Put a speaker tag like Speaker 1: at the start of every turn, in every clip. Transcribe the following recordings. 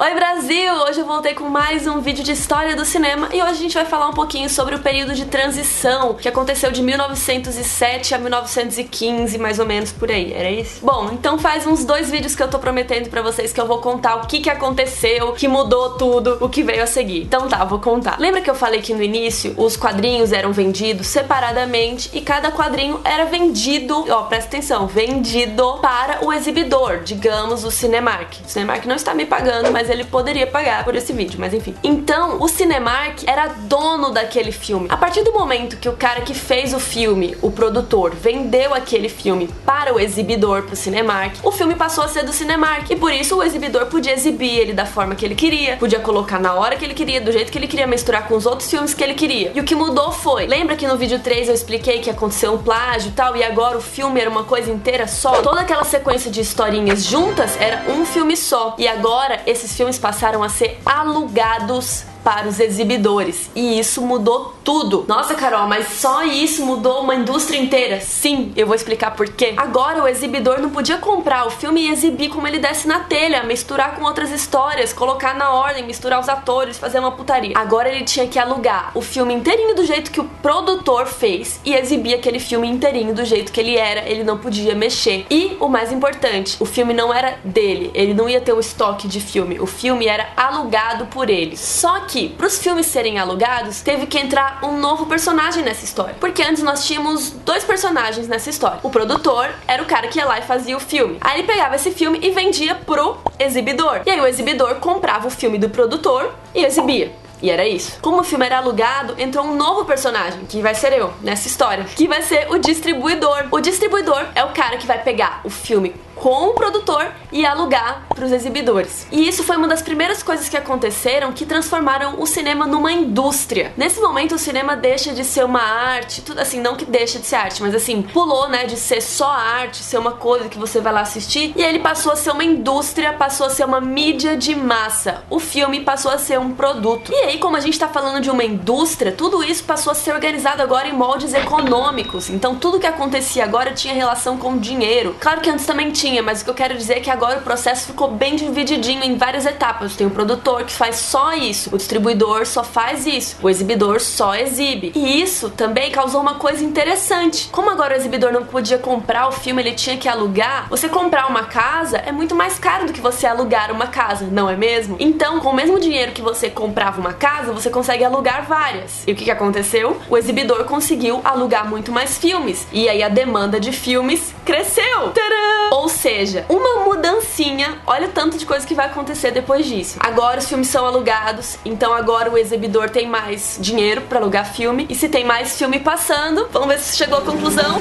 Speaker 1: Oi Brasil! Hoje eu voltei com mais um vídeo de história do cinema e hoje a gente vai falar um pouquinho sobre o período de transição que aconteceu de 1907 a 1915, mais ou menos por aí, era isso? Bom, então faz uns 2 vídeos que eu tô prometendo pra vocês que eu vou contar o que aconteceu, que mudou tudo, o que veio a seguir. Então tá, vou contar. Lembra que eu falei que no início os quadrinhos eram vendidos separadamente e cada quadrinho era vendido, ó, presta atenção, vendido para o exibidor, digamos o Cinemark. O Cinemark não está me pagando, mas ele poderia pagar por esse vídeo, mas enfim. Então, o Cinemark era dono daquele filme. A partir do momento que o cara que fez o filme, o produtor, vendeu aquele filme para o exibidor, pro Cinemark, o filme passou a ser do Cinemark. E por isso o exibidor podia exibir ele da forma que ele queria, podia colocar na hora que ele queria, do jeito que ele queria, misturar com os outros filmes que ele queria. E o que mudou foi, lembra que no vídeo 3 eu expliquei que aconteceu um plágio e tal, e agora o filme era uma coisa inteira só? Toda aquela sequência de historinhas juntas era um filme só. E agora esses filmes passaram a ser alugados para os exibidores. E isso mudou tudo. Nossa, Carol, mas só isso mudou uma indústria inteira? Sim, eu vou explicar por quê. Agora o exibidor não podia comprar o filme e exibir como ele desse na telha, misturar com outras histórias, colocar na ordem, misturar os atores, fazer uma putaria. Agora ele tinha que alugar o filme inteirinho do jeito que o produtor fez e exibir aquele filme inteirinho do jeito que ele era. Ele não podia mexer. E o mais importante, o filme não era dele. Ele não ia ter o estoque de filme. O filme era alugado por ele. Só que, para os filmes serem alugados, teve que entrar um novo personagem nessa história. Porque antes nós tínhamos 2 personagens nessa história. O produtor era o cara que ia lá e fazia o filme. Aí ele pegava esse filme e vendia pro exibidor. E aí o exibidor comprava o filme do produtor e exibia. E era isso. Como o filme era alugado, entrou um novo personagem, que vai ser eu, nessa história, que vai ser o distribuidor. O distribuidor é o cara que vai pegar o filme com o produtor e alugar para os exibidores. E isso foi uma das primeiras coisas que aconteceram que transformaram o cinema numa indústria. Nesse momento o cinema deixa de ser uma arte, tudo assim, não que deixa de ser arte, mas assim, pulou, né, de ser só arte, ser uma coisa que você vai lá assistir, e ele passou a ser uma indústria, passou a ser uma mídia de massa. O filme passou a ser um produto. E aí, como a gente tá falando de uma indústria, tudo isso passou a ser organizado agora em moldes econômicos. Então tudo que acontecia agora tinha relação com dinheiro. Claro que antes também tinha, mas o que eu quero dizer é que agora o processo ficou bem divididinho em várias etapas. Tem o produtor que faz só isso, o distribuidor só faz isso, o exibidor só exibe. E isso também causou uma coisa interessante. Como agora o exibidor não podia comprar o filme, ele tinha que alugar, você comprar uma casa é muito mais caro do que você alugar uma casa, não é mesmo? Então, com o mesmo dinheiro que você comprava uma casa, você consegue alugar várias. E o que aconteceu? O exibidor conseguiu alugar muito mais filmes. E aí a demanda de filmes cresceu. Tcharam! Ou seja, uma mudancinha, olha o tanto de coisa que vai acontecer depois disso. Agora os filmes são alugados, então agora o exibidor tem mais dinheiro pra alugar filme, e se tem mais filme passando, vamos ver se chegou à conclusão.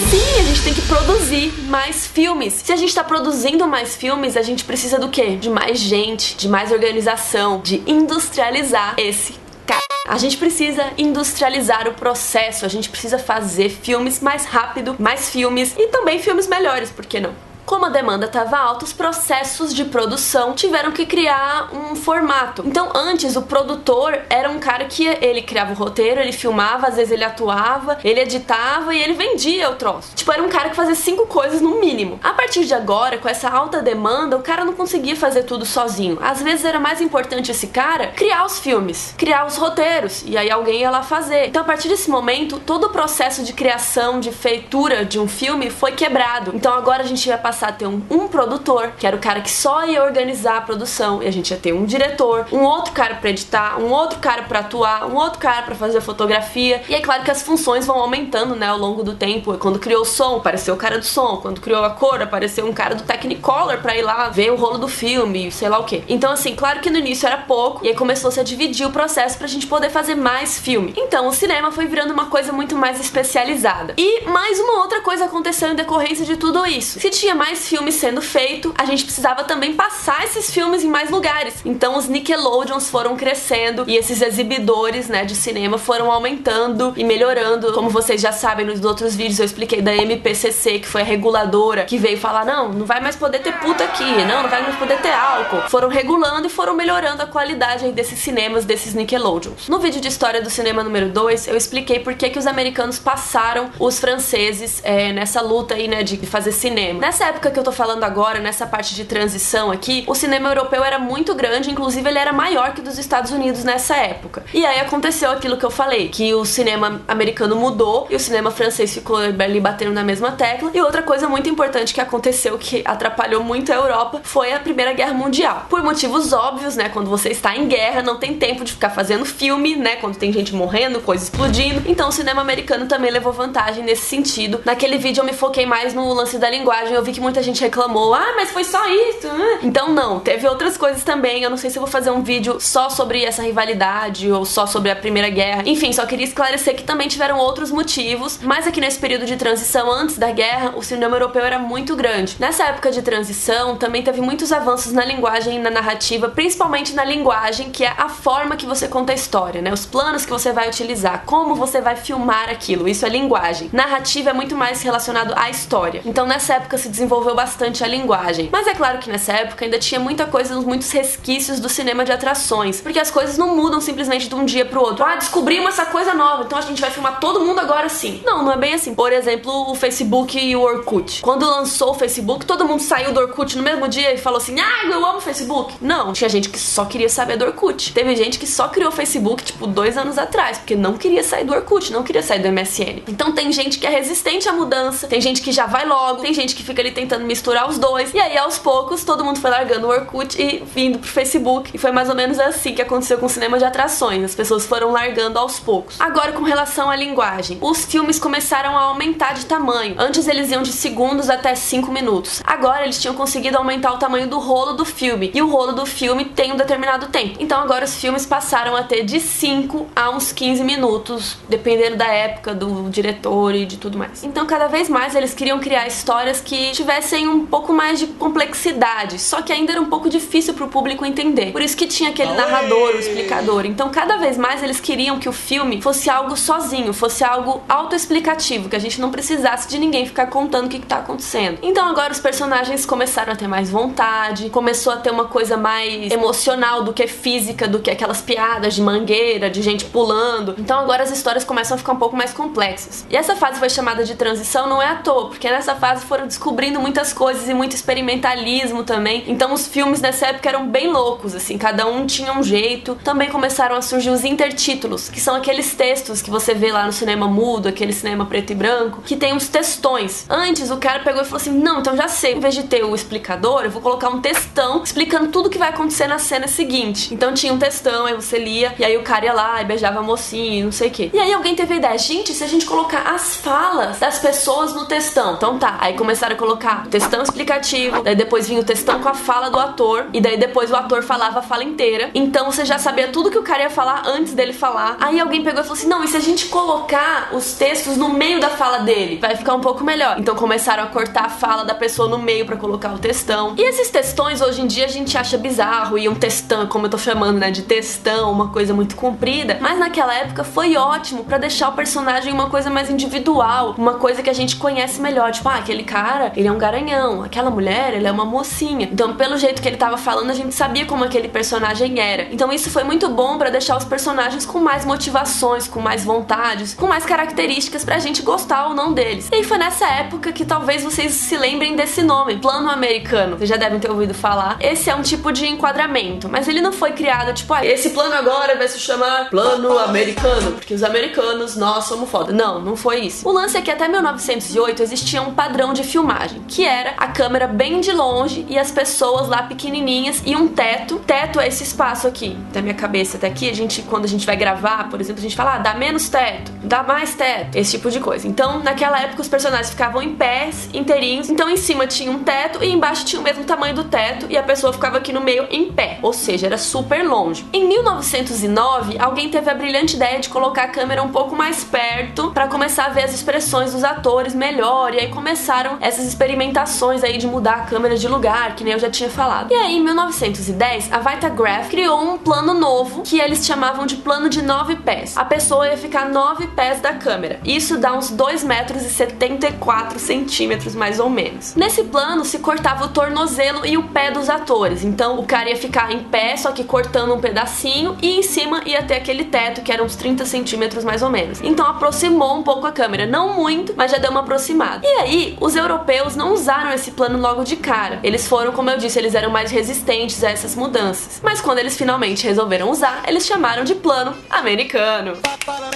Speaker 1: Sim, a gente tem que produzir mais filmes. Se a gente tá produzindo mais filmes, a gente precisa do quê? De mais gente, de mais organização, de industrializar esse cara. A gente precisa industrializar o processo, a gente precisa fazer filmes mais rápido, mais filmes e também filmes melhores, por que não? Como a demanda estava alta, os processos de produção tiveram que criar um formato. Então antes o produtor era um cara que ele criava o roteiro, ele filmava, às vezes ele atuava, ele editava e ele vendia o troço. Tipo, era um cara que fazia 5 coisas no mínimo. A partir de agora, com essa alta demanda, o cara não conseguia fazer tudo sozinho. Às vezes era mais importante esse cara criar os filmes, criar os roteiros, e aí alguém ia lá fazer. Então a partir desse momento, todo o processo de criação, de feitura de um filme foi quebrado. Então agora a gente ia passar a ter um produtor, que era o cara que só ia organizar a produção, e a gente ia ter um diretor, um outro cara pra editar, um outro cara pra atuar, um outro cara pra fazer a fotografia. E é claro que as funções vão aumentando, né, ao longo do tempo. Quando criou o som, apareceu o cara do som. Quando criou a cor, apareceu um cara do Technicolor pra ir lá ver o rolo do filme, sei lá o que. Então assim, claro que no início era pouco, e aí começou-se a dividir o processo pra gente poder fazer mais filme. Então o cinema foi virando uma coisa muito mais especializada. E mais uma outra coisa aconteceu em decorrência de tudo isso. Se tinha mais filmes sendo feito, a gente precisava também passar esses filmes em mais lugares. Então os Nickelodeons foram crescendo e esses exibidores, né, de cinema foram aumentando e melhorando. Como vocês já sabem, nos outros vídeos eu expliquei da MPCC, que foi a reguladora que veio falar, não vai mais poder ter puta aqui, não vai mais poder ter álcool. Foram regulando e foram melhorando a qualidade aí desses cinemas, desses Nickelodeons. No vídeo de história do cinema número 2, eu expliquei por que os americanos passaram os franceses nessa luta aí, né, de fazer cinema. Nessa época que eu tô falando agora, nessa parte de transição aqui, o cinema europeu era muito grande, inclusive ele era maior que o dos Estados Unidos nessa época. E aí aconteceu aquilo que eu falei, que o cinema americano mudou e o cinema francês ficou ali batendo na mesma tecla. E outra coisa muito importante que aconteceu, que atrapalhou muito a Europa, foi a Primeira Guerra Mundial. Por motivos óbvios, né? Quando você está em guerra, não tem tempo de ficar fazendo filme, né? Quando tem gente morrendo, coisa explodindo. Então o cinema americano também levou vantagem nesse sentido. Naquele vídeo eu me foquei mais no lance da linguagem. Eu vi que muita gente reclamou, mas foi só isso. Então não, teve outras coisas também. Eu não sei se eu vou fazer um vídeo só sobre essa rivalidade ou só sobre a Primeira Guerra. Enfim, só queria esclarecer que também tiveram outros motivos. Mas aqui nesse período de transição, antes da guerra, o cinema europeu era muito grande. Nessa época de transição, também teve muitos avanços na linguagem e na narrativa, principalmente na linguagem, que é a forma que você conta a história, né? Os planos que você vai utilizar, como você vai filmar aquilo, isso é linguagem. Narrativa é muito mais relacionado à história. Então nessa época se desenvolveu bastante a linguagem. Mas é claro que nessa época ainda tinha muita coisa, muitos resquícios do cinema de atrações, porque as coisas não mudam simplesmente de um dia pro outro. Descobrimos essa coisa nova, então a gente vai filmar todo mundo agora sim. Não é bem assim. Por exemplo, o Facebook e o Orkut. Quando lançou o Facebook, todo mundo saiu do Orkut no mesmo dia e falou assim, eu amo o Facebook. Não, tinha gente que só queria saber do Orkut. Teve gente que só criou o Facebook, 2 anos atrás, porque não queria sair do Orkut, não queria sair do MSN. Então tem gente que é resistente à mudança, tem gente que já vai logo, tem gente que fica ali tentando misturar os dois, e aí aos poucos todo mundo foi largando o Orkut e vindo pro Facebook, e foi mais ou menos assim que aconteceu com o cinema de atrações, as pessoas foram largando aos poucos. Agora, com relação à linguagem, os filmes começaram a aumentar de tamanho. Antes eles iam de segundos até 5 minutos. Agora eles tinham conseguido aumentar o tamanho do rolo do filme, e o rolo do filme tem um determinado tempo. Então agora os filmes passaram a ter de 5 a uns 15 minutos, dependendo da época, do diretor e de tudo mais. Então cada vez mais eles queriam criar histórias que tivessem um pouco mais de complexidade, só que ainda era um pouco difícil pro público entender. Por isso que tinha aquele narrador, o explicador. Então cada vez mais eles queriam que o filme fosse algo sozinho, fosse algo autoexplicativo, que a gente não precisasse de ninguém ficar contando o que tá acontecendo. Então agora os personagens começaram a ter mais vontade, começou a ter uma coisa mais emocional do que física, do que aquelas piadas de mangueira, de gente pulando. Então agora as histórias começam a ficar um pouco mais complexas. E essa fase foi chamada de transição não é à toa, porque nessa fase foram descobrindo muitas coisas e muito experimentalismo também. Então os filmes nessa época eram bem loucos, assim, cada um tinha um jeito. Também começaram a surgir os intertítulos, que são aqueles textos que você vê lá no cinema mudo, aquele cinema preto e branco, que tem uns textões. Antes o cara pegou e falou assim, não, então já sei, em vez de ter o explicador, eu vou colocar um textão explicando tudo que vai acontecer na cena seguinte. Então tinha um textão, aí você lia, e aí o cara ia lá e beijava a mocinha e não sei o que. E aí alguém teve a ideia, gente, se a gente colocar as falas das pessoas no textão, então tá, aí começaram a colocar o textão explicativo, daí depois vinha o textão com a fala do ator, e daí depois o ator falava a fala inteira, então você já sabia tudo que o cara ia falar antes dele falar. Aí alguém pegou e falou assim, não, e se a gente colocar os textos no meio da fala dele, vai ficar um pouco melhor. Então começaram a cortar a fala da pessoa no meio pra colocar o textão. E esses textões hoje em dia a gente acha bizarro, e um textão, como eu tô chamando, né, de textão, uma coisa muito comprida, mas naquela época foi ótimo pra deixar o personagem uma coisa mais individual, uma coisa que a gente conhece melhor, tipo, aquele cara, ele é um garanhão, aquela mulher, ela é uma mocinha. Então pelo jeito que ele tava falando, a gente sabia como aquele personagem era. Então isso foi muito bom pra deixar os personagens com mais motivações, com mais vontades, com mais características pra gente gostar ou não deles. E foi nessa época que talvez vocês se lembrem desse nome, plano americano. Vocês já devem ter ouvido falar. Esse é um tipo de enquadramento, mas ele não foi criado tipo, esse plano agora vai se chamar plano americano, porque os americanos, nós somos foda. Não foi isso. O lance é que até 1908 existia um padrão de filmagem, que era a câmera bem de longe e as pessoas lá pequenininhas e um teto. Teto é esse espaço aqui, da minha cabeça até aqui. Quando a gente vai gravar, por exemplo, a gente fala, dá menos teto, dá mais teto, esse tipo de coisa. Então, naquela época, os personagens ficavam em pés, inteirinhos, então em cima tinha um teto e embaixo tinha o mesmo tamanho do teto e a pessoa ficava aqui no meio em pé, ou seja, era super longe. Em 1909, alguém teve a brilhante ideia de colocar a câmera um pouco mais perto pra começar a ver as expressões dos atores melhor, e aí começaram essas experimentações aí de mudar a câmera de lugar, que nem eu já tinha falado. E aí, em 1910, a Vitagraph criou um plano novo que eles chamavam de plano de 9 pés. A pessoa ia ficar 9 pés da câmera. Isso dá uns 2,74 metros mais ou menos. Nesse plano se cortava o tornozelo e o pé dos atores. Então o cara ia ficar em pé, só que cortando um pedacinho, e em cima ia ter aquele teto que era uns 30 centímetros mais ou menos. Então aproximou um pouco a câmera. Não muito, mas já deu uma aproximada. E aí, os europeus não usaram esse plano logo de cara. Eles foram, como eu disse, eles eram mais resistentes a essas mudanças. Mas quando eles finalmente resolveram usar, eles chamaram de plano americano.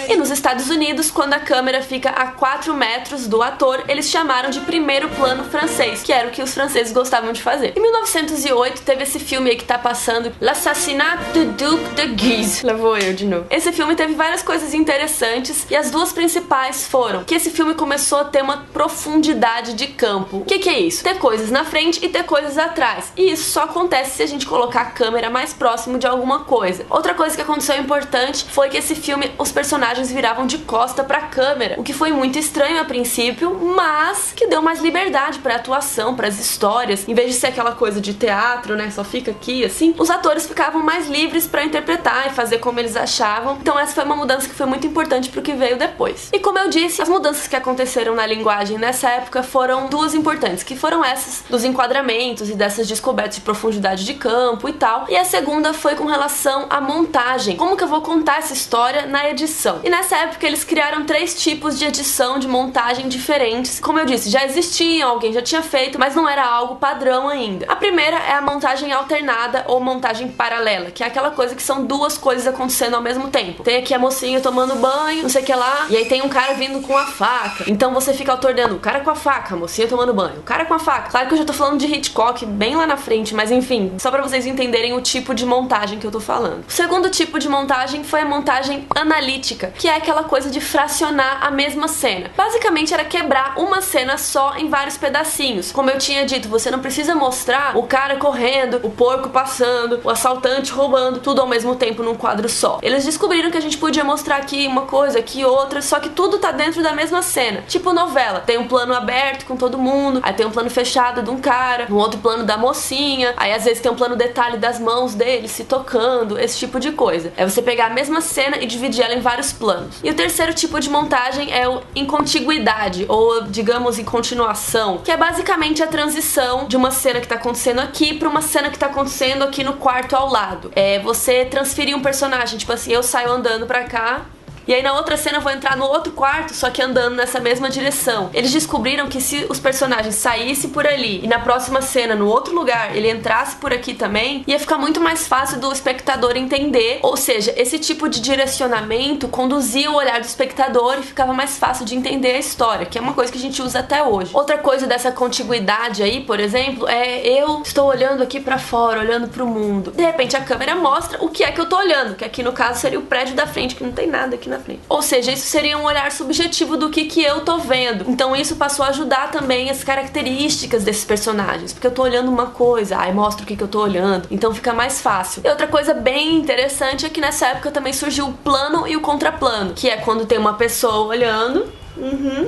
Speaker 1: E nos Estados Unidos, quando a câmera fica a 4 metros do ator, eles chamaram de primeiro plano francês, que era o que os franceses gostavam de fazer. Em 1908 teve esse filme aí que tá passando, L'Assassinat du Duc de Guise. Lá vou eu de novo. Esse filme teve várias coisas interessantes e as duas principais foram que esse filme começou a ter uma profundidade de campo. O que é isso? Ter coisas na frente e ter coisas atrás. E isso só acontece se a gente colocar a câmera mais próximo de alguma coisa. Outra coisa que aconteceu importante foi que esse filme, os personagens viravam de costa pra câmera, o que foi muito estranho a princípio, mas que deu mais liberdade pra atuação, pras histórias. Em vez de ser aquela coisa de teatro, né, só fica aqui assim, os atores ficavam mais livres pra interpretar e fazer como eles achavam. Então essa foi uma mudança que foi muito importante pro que veio depois. E como eu disse, as mudanças que aconteceram na linguagem nessa época foram duas importantes, que foram essas dos enquadramentos e dessas descobertas de profundidade de campo e tal. E a segunda foi com relação à montagem. Como que eu vou contar essa história na edição? E nessa época eles criaram 3 tipos de edição, de montagem diferentes. Como eu disse, já existiam, alguém já tinha feito, mas não era algo padrão ainda. A primeira é a montagem alternada ou montagem paralela, que é aquela coisa que são duas coisas acontecendo ao mesmo tempo. Tem aqui a mocinha tomando banho, não sei o que lá, e aí tem um cara vindo com a faca. Então você fica alternando o cara com a faca, a mocinha tomando banho, o cara com a faca. Claro que eu já tô falando de Hitchcock bem lá na frente, mas enfim, só pra vocês entenderem o tipo de montagem que eu tô falando. O segundo tipo de montagem foi a montagem analítica, que é aquela coisa de fracionar a mesma cena. Basicamente era quebrar uma cena só em vários pedacinhos. Como eu tinha dito, você não precisa mostrar o cara correndo, o porco passando, o assaltante roubando, tudo ao mesmo tempo num quadro só. Eles descobriram que a gente podia mostrar aqui uma coisa, aqui outra, só que tudo tá dentro da mesma cena. Tipo novela, tem um plano aberto com todo mundo, aí tem um plano fechado de um cara, um outro plano da mocinha, aí às vezes tem um plano detalhe das mãos dele se tocando, esse tipo de coisa. É você pegar a mesma cena e dividir ela em vários planos. E o terceiro tipo de montagem é o em contiguidade, ou digamos em continuação, que é basicamente a transição de uma cena que tá acontecendo aqui pra uma cena que tá acontecendo aqui no quarto ao lado. É você transferir um personagem, tipo assim, eu saio andando pra cá, e aí na outra cena eu vou entrar no outro quarto, só que andando nessa mesma direção. Eles descobriram que se os personagens saíssem por ali e na próxima cena, no outro lugar, ele entrasse por aqui também, ia ficar muito mais fácil do espectador entender. Ou seja, esse tipo de direcionamento conduzia o olhar do espectador e ficava mais fácil de entender a história, que é uma coisa que a gente usa até hoje. Outra coisa dessa contiguidade aí, por exemplo, é eu estou olhando aqui pra fora, olhando pro mundo. De repente a câmera mostra o que é que eu tô olhando, que aqui no caso seria o prédio da frente, que não tem nada aqui na frente. Ou seja, isso seria um olhar subjetivo do que eu tô vendo. Então isso passou a ajudar também as características desses personagens, porque eu tô olhando uma coisa, aí mostra o que eu tô olhando, então fica mais fácil. E outra coisa bem interessante é que nessa época também surgiu o plano e o contraplano, que é quando tem uma pessoa olhando,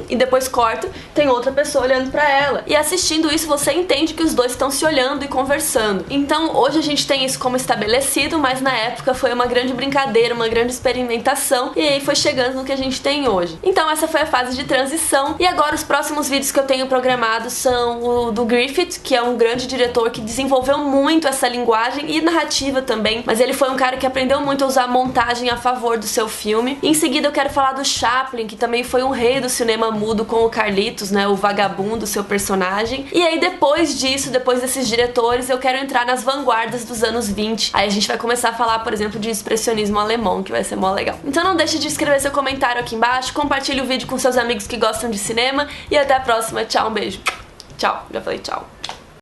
Speaker 1: e depois corta, tem outra pessoa olhando pra ela. E assistindo isso você entende que os dois estão se olhando e conversando. Então hoje a gente tem isso como estabelecido, mas na época foi uma grande brincadeira, uma grande experimentação, e aí foi chegando no que a gente tem hoje. Então essa foi a fase de transição, e agora os próximos vídeos que eu tenho programados são o do Griffith, que é um grande diretor que desenvolveu muito essa linguagem e narrativa também, mas ele foi um cara que aprendeu muito a usar montagem a favor do seu filme. E em seguida eu quero falar do Chaplin, que também foi um rei do cinema mudo com o Carlitos, né, o vagabundo, seu personagem. E aí depois disso, depois desses diretores, eu quero entrar nas vanguardas dos anos 20. Aí a gente vai começar a falar, por exemplo, de expressionismo alemão, que vai ser mó legal. Então não deixe de escrever seu comentário aqui embaixo, compartilhe o vídeo com seus amigos que gostam de cinema e até a próxima. Tchau, um beijo. Tchau, já falei tchau.